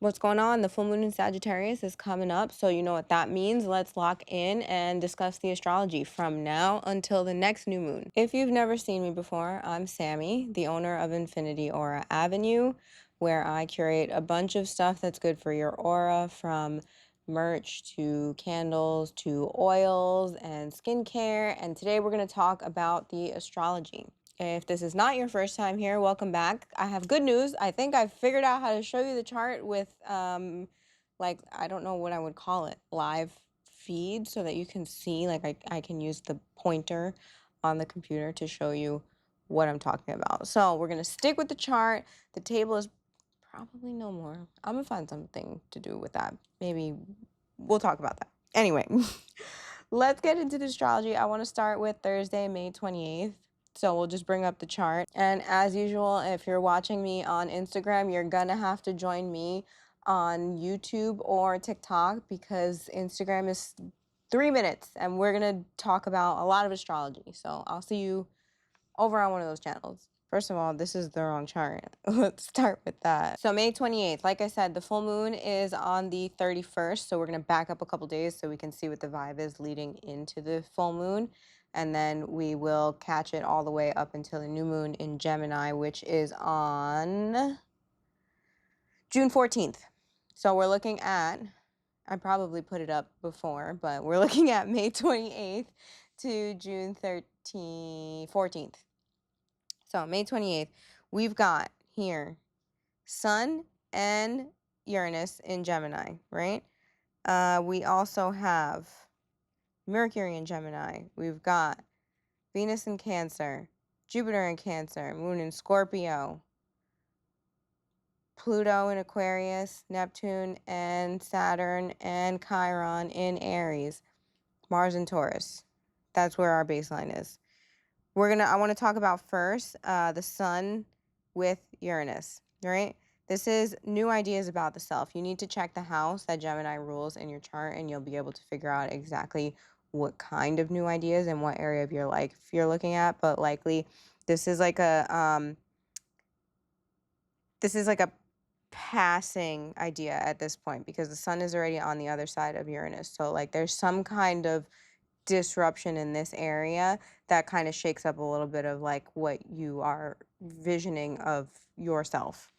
What's going on? The full moon in Sagittarius is coming up, so you know what that means. Let's lock in and discuss the astrology from now until the next new moon. If you've never seen me before, I'm Sammy, the owner of Infinity Aura Avenue, where I curate a bunch of stuff that's good for your aura, from merch to candles to oils and skincare. And today we're going to talk about the astrology. If this is not your first time here, welcome back. I have good news. I think I've figured out how to show you the chart with, like, I don't know what I would call it, live feed, so that you can see, like, I can use the pointer on the computer to show you what I'm talking about. So we're going to stick with the chart. The table is probably no more. I'm going to find something to do with that. Maybe we'll talk about that. Anyway, let's get into the astrology. I want to start with Thursday, May 28th. So we'll just bring up the chart. And as usual, if you're watching me on Instagram, you're gonna have to join me on YouTube or TikTok, because Instagram is 3 minutes and we're gonna talk about a lot of astrology. So I'll see you over on one of those channels. First of all, this is the wrong chart. Let's start with that. So May 28th, like I said, the full moon is on the 31st. So we're going to back up a couple days so we can see what the vibe is leading into the full moon. And then we will catch it all the way up until the new moon in Gemini, which is on June 14th. So we're looking at, I probably put it up before, but we're looking at May 28th to June 14th. So May 28th, we've got here Sun and Uranus in Gemini, right? We also have Mercury in Gemini. We've got Venus in Cancer, Jupiter in Cancer, Moon in Scorpio, Pluto in Aquarius, Neptune and Saturn and Chiron in Aries, Mars in Taurus. That's where our baseline is. I want to talk about first the Sun with Uranus, right? This is new ideas about the self. You need to check the house that Gemini rules in your chart, and you'll be able to figure out exactly what kind of new ideas and what area of your life you're looking at. But likely, this is like a passing idea at this point, because the Sun is already on the other side of Uranus. So like there's some kind of disruption in this area that kind of shakes up a little bit of like what you are visioning of yourself.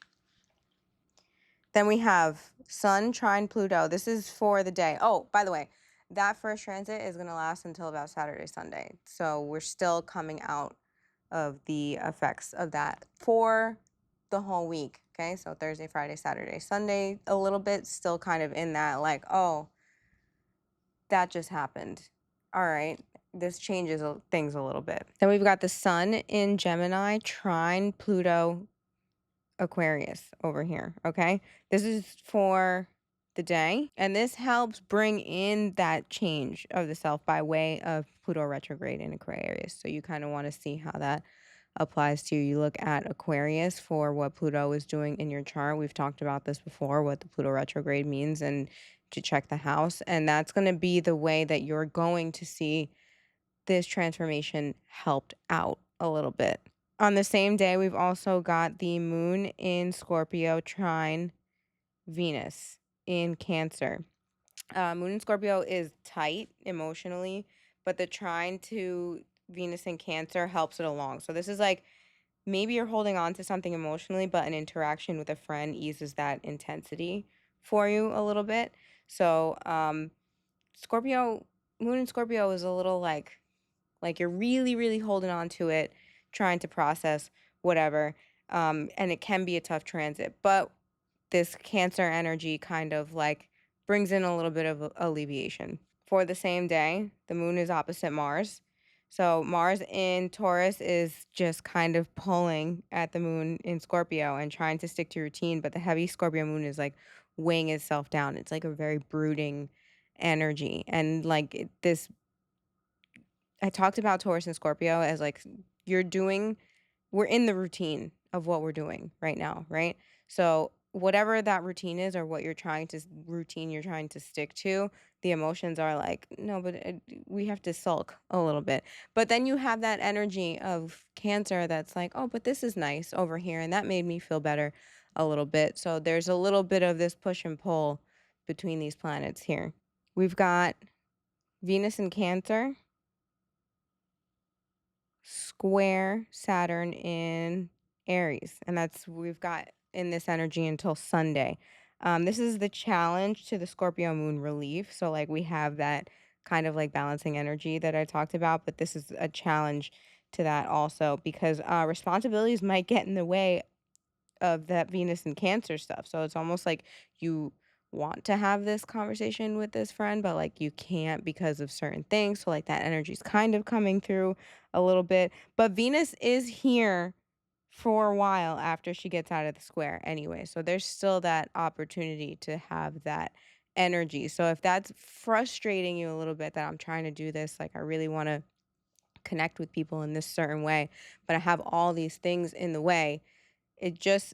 Then we have Sun trine Pluto. This is for the day. Oh, by the way, that first transit is going to last until about Saturday, Sunday. So we're still coming out of the effects of that for the whole week. Okay, so Thursday, Friday, Saturday, Sunday, a little bit still kind of in that like, oh, that just happened. All right, this changes things a little bit. Then we've got the Sun in Gemini trine Pluto Aquarius over here, okay? This is for the day, and this helps bring in that change of the self by way of Pluto retrograde in Aquarius. So you kind of want to see how that applies to you. You look at Aquarius for what Pluto is doing in your chart. We've talked about this before, what the Pluto retrograde means, and to check the house. And that's going to be the way that you're going to see this transformation helped out a little bit. On the same day, we've also got the Moon in Scorpio trine Venus in Cancer. Moon in Scorpio is tight emotionally, but the trine to Venus in Cancer helps it along. So this is like, maybe you're holding on to something emotionally, but an interaction with a friend eases that intensity for you a little bit. So Scorpio, Moon in Scorpio is a little like you're really, really holding on to it, trying to process whatever. And it can be a tough transit. But this Cancer energy kind of like brings in a little bit of alleviation. For the same day, the moon is opposite Mars. So Mars in Taurus is just kind of pulling at the moon in Scorpio and trying to stick to routine. But the heavy Scorpio moon is like weighing itself down. It's like a very brooding energy. And like this, I talked about Taurus and Scorpio as like we're in the routine of what we're doing right now, right? So whatever that routine is, or what you're trying to stick to, the emotions are like, no, but we have to sulk a little bit. But then you have that energy of Cancer that's like, oh, but this is nice over here, and that made me feel better a little bit. So there's a little bit of this push and pull between these planets here. We've got Venus in Cancer, square Saturn in Aries, and that's we've got in this energy until Sunday. This is the challenge to the Scorpio moon relief. So like we have that kind of like balancing energy that I talked about, but this is a challenge to that also because responsibilities might get in the way of that Venus and Cancer stuff. So it's almost like you want to have this conversation with this friend, but like you can't because of certain things. So like that energy's kind of coming through a little bit. But Venus is here for a while after she gets out of the square anyway. So there's still that opportunity to have that energy. So if that's frustrating you a little bit that I'm trying to do this, like I really want to connect with people in this certain way, but I have all these things in the way, it just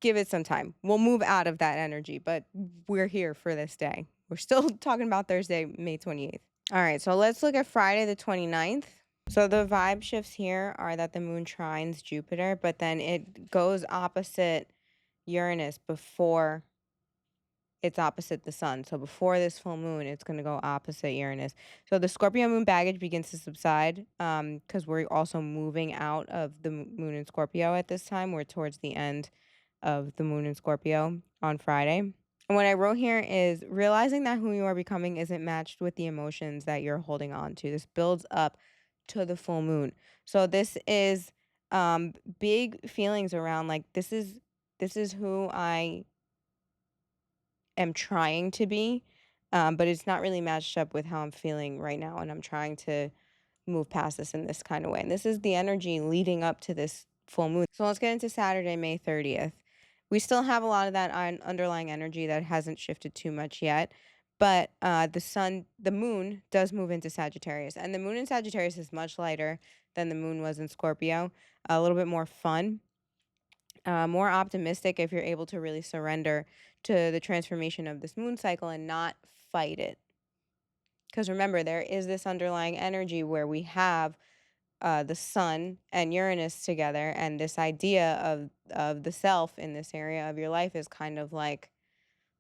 give it some time. We'll move out of that energy, but we're here for this day. We're still talking about Thursday, May 28th. All right, so let's look at Friday the 29th. So the vibe shifts here are that the moon trines Jupiter, but then it goes opposite Uranus before it's opposite the sun. So before this full moon, it's going to go opposite Uranus. So the Scorpio moon baggage begins to subside because we're also moving out of the moon in Scorpio at this time. We're towards the end of the moon in Scorpio on Friday. And what I wrote here is realizing that who you are becoming isn't matched with the emotions that you're holding on to. This builds up to the full moon. So this is big feelings around like this is who I am trying to be, but it's not really matched up with how I'm feeling right now, and I'm trying to move past this in this kind of way. And this is the energy leading up to this full moon. So let's get into Saturday, May 30th. We still have a lot of that underlying energy that hasn't shifted too much yet. But the moon does move into Sagittarius. And the moon in Sagittarius is much lighter than the moon was in Scorpio, a little bit more fun, more optimistic if you're able to really surrender to the transformation of this moon cycle and not fight it. Because remember, there is this underlying energy where we have the sun and Uranus together, and this idea of the self in this area of your life is kind of like,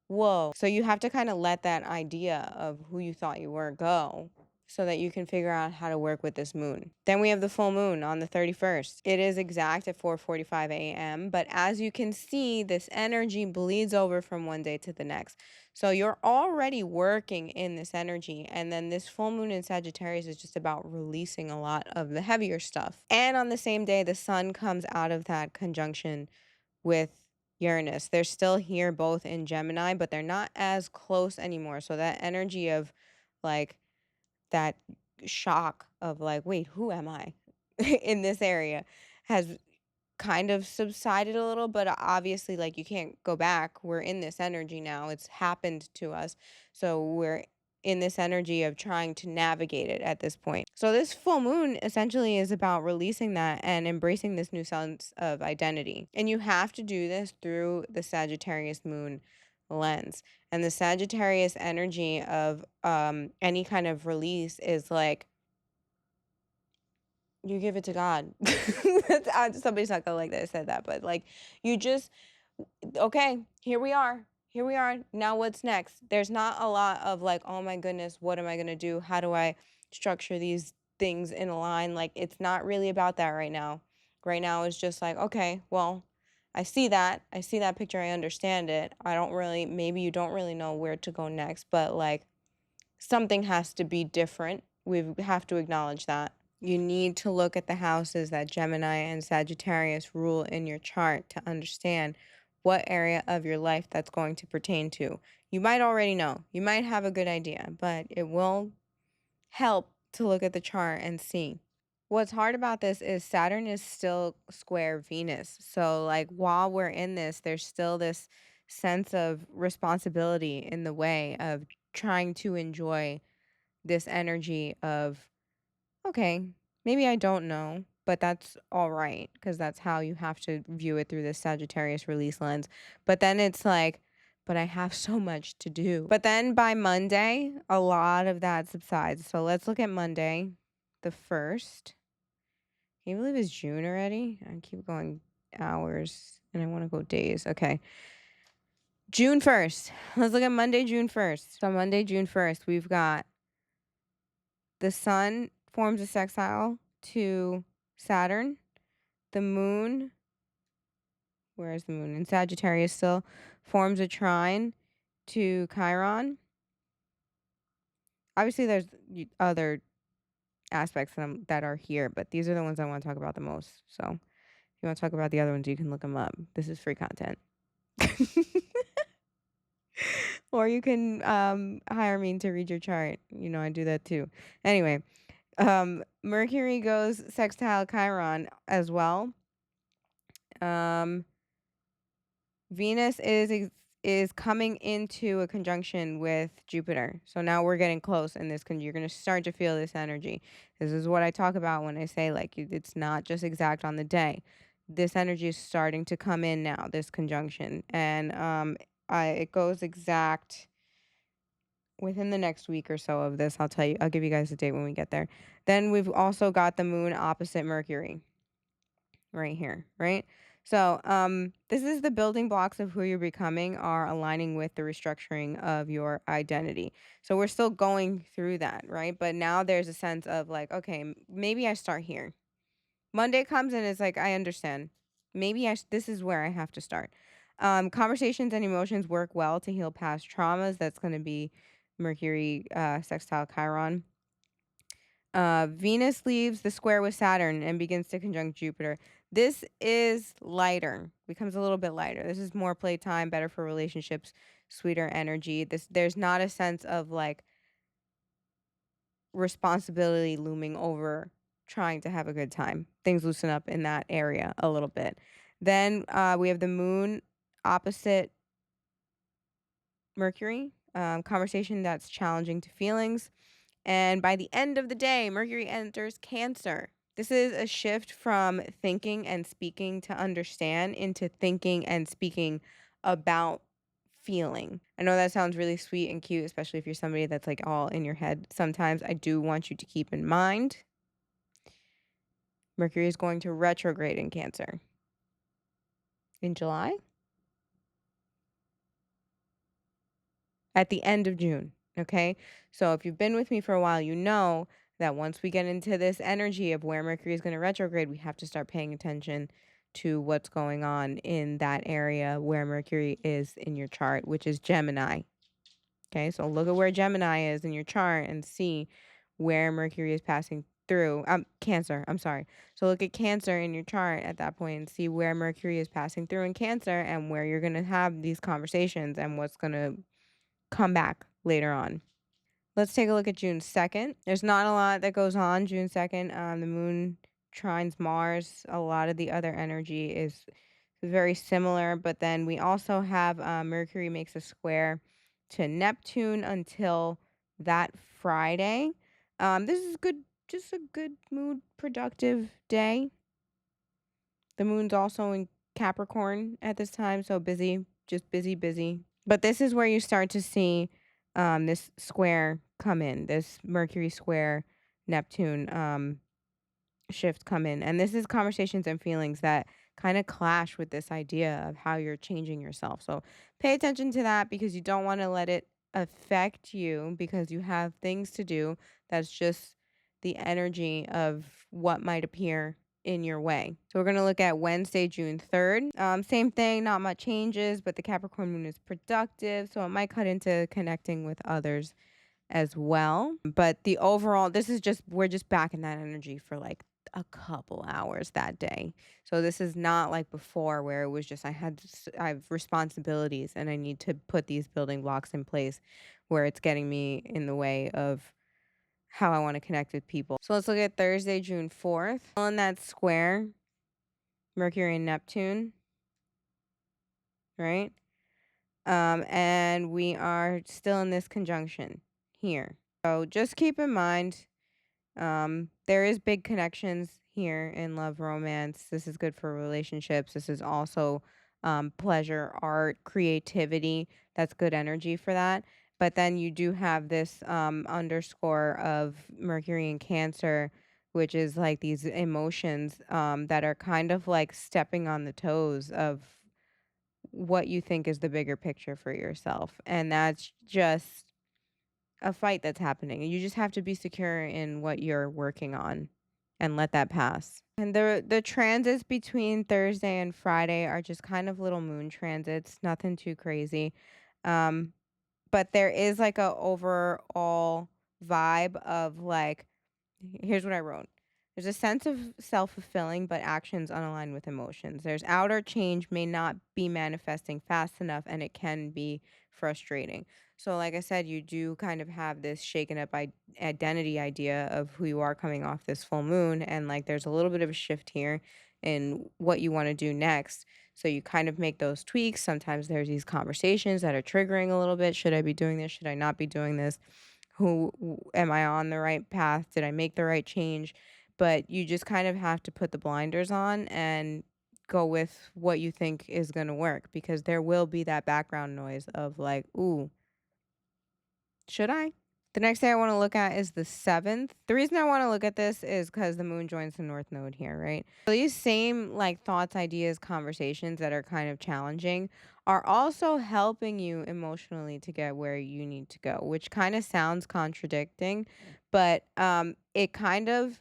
whoa. So you have to kind of let that idea of who you thought you were go so that you can figure out how to work with this moon. Then we have the full moon on the 31st. It is exact at 4:45 a.m., but as you can see, this energy bleeds over from one day to the next. So you're already working in this energy, and then this full moon in Sagittarius is just about releasing a lot of the heavier stuff. And on the same day, the sun comes out of that conjunction with Uranus. They're still here both in Gemini, but they're not as close anymore. So that energy of like that shock of like, wait, who am I in this area has kind of subsided a little, but obviously like you can't go back. We're in this energy now. It's happened to us. So we're in this energy of trying to navigate it at this point. So this full moon essentially is about releasing that and embracing this new sense of identity. And you have to do this through the Sagittarius moon lens. And the Sagittarius energy of any kind of release is like you give it to God. Somebody's not gonna like that I said that, but like you just okay, here we are. Here we are. Now what's next? There's not a lot of like, oh my goodness, what am I gonna do? How do I structure these things in a line? Like it's not really about that right now. Right now it's just like, okay, well, I see that. I see that picture. I understand it. I don't really, maybe you don't really know where to go next, but like something has to be different. We have to acknowledge that. You need to look at the houses that Gemini and Sagittarius rule in your chart to understand what area of your life that's going to pertain to. You might already know, you might have a good idea, but it will help to look at the chart and see. What's hard about this is Saturn is still square Venus. So, like, while we're in this, there's still this sense of responsibility in the way of trying to enjoy this energy of okay, maybe I don't know, but that's all right because that's how you have to view it through this Sagittarius release lens. But then it's like, but I have so much to do. But then by Monday, a lot of that subsides. So let's look at Monday, the 1st. Can you believe it's June already? I keep going. hours and I want to go days. Okay. June 1st. Let's look at Monday, June 1st. So Monday, June 1st, we've got the sun forms a sextile to Saturn. The moon, where is the moon? In Sagittarius still, forms a trine to Chiron. Obviously, there's other aspects that are here, but these are the ones I want to talk about the most. So if you want to talk about the other ones, you can look them up. This is free content. Or you can hire me to read your chart. You know, I do that too. Anyway, Mercury goes sextile Chiron as well. Venus is coming into a conjunction with Jupiter. So now we're getting close in this. You're going to start to feel this energy. This is what I talk about when I say, like, it's not just exact on the day. This energy is starting to come in now, this conjunction. And it goes exact within the next week or so of this. I'll give you guys a date when we get there. Then we've also got the moon opposite Mercury right here, right? So this is the building blocks of who you're becoming are aligning with the restructuring of your identity. So we're still going through that, right? But now there's a sense of like, okay, maybe I start here. Monday comes and it's like, I understand. Maybe this is where I have to start. Conversations and emotions work well to heal past traumas. That's going to be Mercury sextile Chiron. Venus leaves the square with Saturn and begins to conjunct Jupiter. This is lighter, becomes a little bit lighter. This is more playtime, better for relationships, sweeter energy. There's not a sense of like responsibility looming over trying to have a good time. Things loosen up in that area a little bit. Then we have the moon opposite Mercury, conversation that's challenging to feelings. And by the end of the day, Mercury enters Cancer. This is a shift from thinking and speaking to understand into thinking and speaking about feeling. I know that sounds really sweet and cute, especially if you're somebody that's like all in your head. Sometimes I do want you to keep in mind Mercury is going to retrograde in Cancer in July at the end of June. Okay. So if you've been with me for a while, you know that once we get into this energy of where Mercury is going to retrograde, we have to start paying attention to what's going on in that area where Mercury is in your chart, which is Gemini. Okay. So look at where Gemini is in your chart and see where Mercury is passing through. Cancer. I'm sorry. So look at Cancer in your chart at that point and see where Mercury is passing through in Cancer and where you're going to have these conversations and what's going to come back later on. Let's take a look at June 2nd. There's not a lot that goes on June 2nd. The moon trines Mars. A lot of the other energy is very similar, but then we also have Mercury makes a square to Neptune until that Friday. This is good, just a good mood, productive day. The moon's also in Capricorn at this time, so busy, just busy, busy. But this is where you start to see this square come in, this Mercury square Neptune shift come in. And this is conversations and feelings that kind of clash with this idea of how you're changing yourself. So pay attention to that because you don't want to let it affect you because you have things to do. That's just the energy of what might appear in your way. So we're going to look at Wednesday, June 3rd. Same thing, not much changes, but the Capricorn moon is productive. So it might cut into connecting with others as well. But the overall, we're just back in that energy for like a couple hours that day. So this is not like before where it was just I have responsibilities and I need to put these building blocks in place where it's getting me in the way of how I want to connect with people. So let's look at Thursday, June 4th. On that square, Mercury and Neptune, right? And we are still in this conjunction here. So just keep in mind, there is big connections here in love, romance. This is good for relationships. This is also pleasure, art, creativity. That's good energy for that. But then you do have this underscore of Mercury in Cancer which is like these emotions that are kind of like stepping on the toes of what you think is the bigger picture for yourself. And that's just a fight that's happening. You just have to be secure in what you're working on and let that pass. And the transits between Thursday and Friday are just kind of little moon transits, nothing too crazy. Um, but there is like a overall vibe of like, here's what I wrote. There's a sense of self-fulfilling, but actions unaligned with emotions. There's outer change may not be manifesting fast enough, and it can be frustrating. So, like I said, you do kind of have this shaken up identity idea of who you are coming off this full moon, and like there's a little bit of a shift here in what you want to do next. So you kind of make those tweaks. Sometimes there's these conversations that are triggering a little bit. Should I be doing this? Should I not be doing this? Am I on the right path? Did I make the right change? But you just kind of have to put the blinders on and go with what you think is going to work, because there will be that background noise of like, ooh, should I? The next day I want to look at is the 7th. The reason I want to look at this is because the moon joins the north node here, right? So these same like thoughts, ideas, conversations that are kind of challenging are also helping you emotionally to get where you need to go, which kind of sounds contradicting, but it kind of,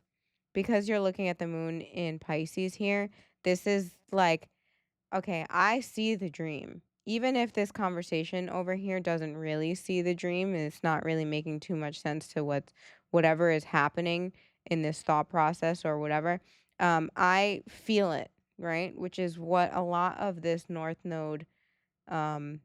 because you're looking at the moon in Pisces here, this is like, okay, I see the dream. Even if this conversation over here doesn't really see the dream and it's not really making too much sense to whatever is happening in this thought process or whatever, I feel it, right? Which is what a lot of this North Node um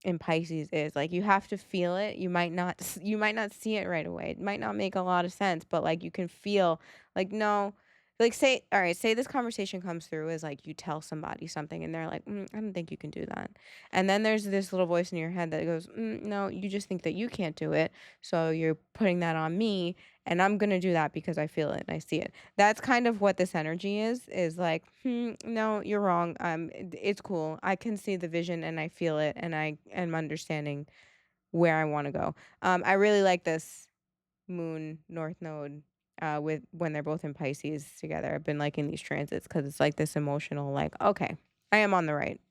in Pisces is. Like you have to feel it. You might not see it right away. It might not make a lot of sense, but like you can feel like no, like say all right, say this conversation comes through as like you tell somebody something and they're like, I don't think you can do that. And then there's this little voice in your head that goes, no, you just think that you can't do it. So you're putting that on me and I'm going to do that because I feel it and I see it. That's kind of what this energy is like, no, you're wrong. It's cool. I can see the vision and I feel it and I am understanding where I want to go. I really like this moon north node with when they're both in Pisces together. I've been liking these transits because it's like this emotional, like, okay, I am on the right.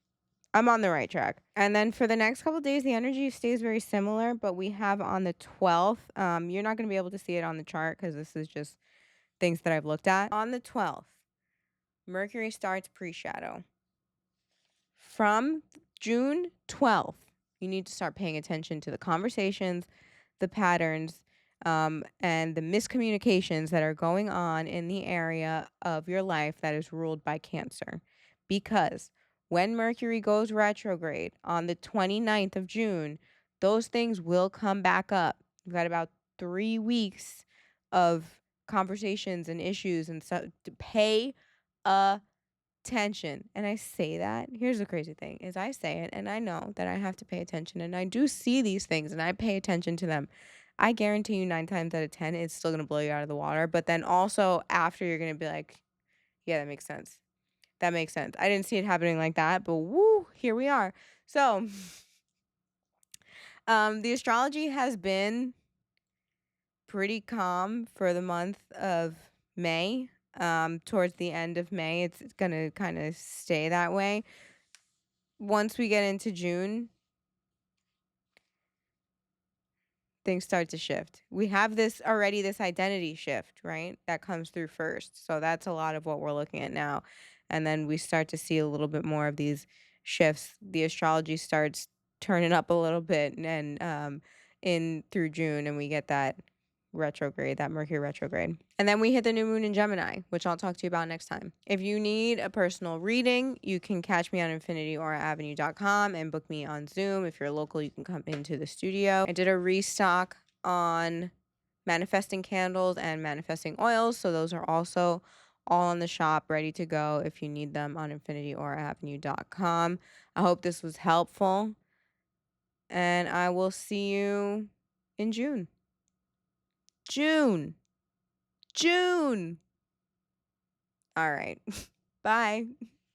I'm on the right track. And then for the next couple days, the energy stays very similar, but we have on the 12th, you're not going to be able to see it on the chart because this is just things that I've looked at. On the 12th, Mercury starts pre-shadow. From June 12th, you need to start paying attention to the conversations, the patterns, and the miscommunications that are going on in the area of your life that is ruled by Cancer. Because when Mercury goes retrograde on the 29th of June, those things will come back up. We've got about 3 weeks of conversations and issues and stuff to pay attention. And I say that. Here's the crazy thing is I say it and I know that I have to pay attention and I do see these things and I pay attention to them. I guarantee you 9 times out of 10, it's still going to blow you out of the water. But then also after you're going to be like, yeah, that makes sense. That makes sense. I didn't see it happening like that, but woo, here we are. So, the astrology has been pretty calm for the month of May. Towards the end of May, it's going to kind of stay that way. Once we get into June, things start to shift. We have this identity shift, right? That comes through first. So that's a lot of what we're looking at now. And then we start to see a little bit more of these shifts. The astrology starts turning up a little bit and in through June and we get that retrograde, that Mercury retrograde. And then we hit the new moon in Gemini, which I'll talk to you about next time. If you need a personal reading, you can catch me on infinityauraavenue.com and book me on Zoom. If you're local, you can come into the studio. I did a restock on manifesting candles and manifesting oils, so those are also all in the shop ready to go if you need them on infinityauraavenue.com. I hope this was helpful and I will see you in June. June. All right. Bye.